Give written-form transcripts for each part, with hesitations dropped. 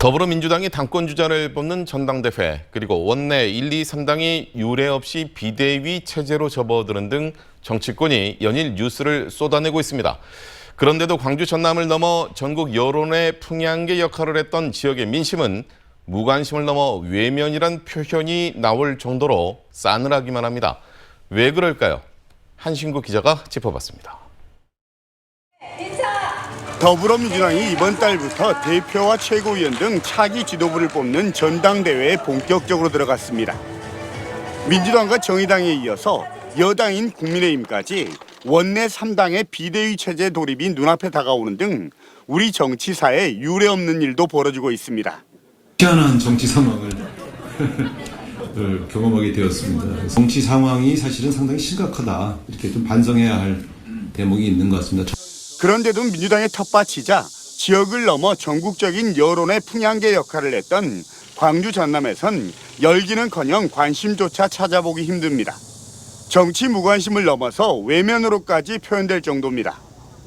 더불어민주당이 당권주자를 뽑는 전당대회, 그리고 원내 1, 2, 3당이 유례 없이 비대위 체제로 접어드는 등 정치권이 연일 뉴스를 쏟아내고 있습니다. 그런데도 광주 전남을 넘어 전국 여론의 풍향계 역할을 했던 지역의 민심은 무관심을 넘어 외면이란 표현이 나올 정도로 싸늘하기만 합니다. 왜 그럴까요? 한신구 기자가 짚어봤습니다. 더불어민주당이 이번 달부터 대표와 최고위원 등 차기 지도부를 뽑는 전당대회에 본격적으로 들어갔습니다. 민주당과 정의당에 이어서 여당인 국민의힘까지 원내 3당의 비대위 체제 돌입이 눈앞에 다가오는 등 우리 정치사에 유례없는 일도 벌어지고 있습니다. 희한한 정치 상황을 경험하게 되었습니다. 정치 상황이 사실은 상당히 심각하다. 이렇게 좀 반성해야 할 대목이 있는 것 같습니다. 그런데도 민주당의 텃밭이자 지역을 넘어 전국적인 여론의 풍향계 역할을 했던 광주 전남에선 열기는커녕 관심조차 찾아보기 힘듭니다. 정치 무관심을 넘어서 외면으로까지 표현될 정도입니다.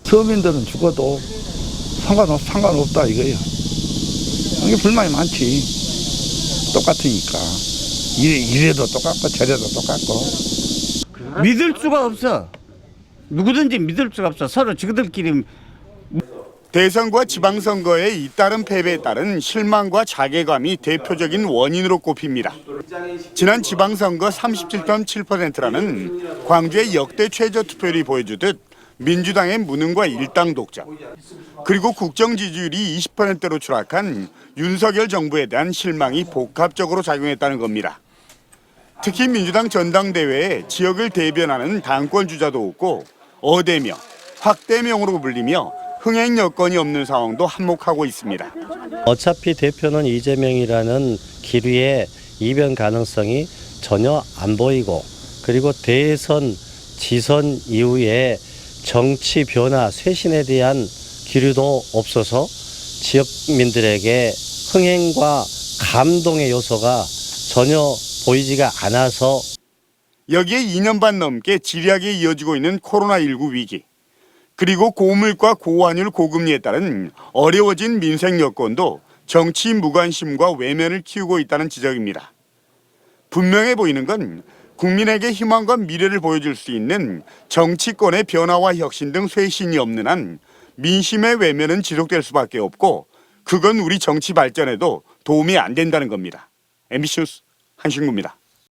서민들은 죽어도 상관없다 이거예요. 이게 불만이 많지. 똑같으니까. 이래도 똑같고 저래도 똑같고. 믿을 수가 없어. 누구든지 믿을 수가 없어. 서로 지그들끼리. 대선과 지방선거의 잇따른 패배에 따른 실망과 자괴감이 대표적인 원인으로 꼽힙니다. 지난 지방선거 37.7%라는 광주의 역대 최저 투표율이 보여주듯 민주당의 무능과 일당 독점, 그리고 국정 지지율이 20%로 추락한 윤석열 정부에 대한 실망이 복합적으로 작용했다는 겁니다. 특히 민주당 전당대회에 지역을 대변하는 당권 주자도 없고 어대명, 확대명으로 불리며 흥행 여건이 없는 상황도 한몫하고 있습니다. 어차피 대표는 이재명이라는 기류의 이변 가능성이 전혀 안 보이고, 그리고 대선 지선 이후에 정치 변화 쇄신에 대한 기류도 없어서 지역민들에게 흥행과 감동의 요소가 전혀 보이지가 않아서, 여기에 2년 반 넘게 지리하게 이어지고 있는 코로나19 위기, 그리고 고물가 고환율 고금리에 따른 어려워진 민생 여건도 정치 무관심과 외면을 키우고 있다는 지적입니다. 분명해 보이는 건 국민에게 희망과 미래를 보여줄 수 있는 정치권의 변화와 혁신 등 쇄신이 없는 한 민심의 외면은 지속될 수밖에 없고, 그건 우리 정치 발전에도 도움이 안 된다는 겁니다. MBC 뉴스 한신구입니다.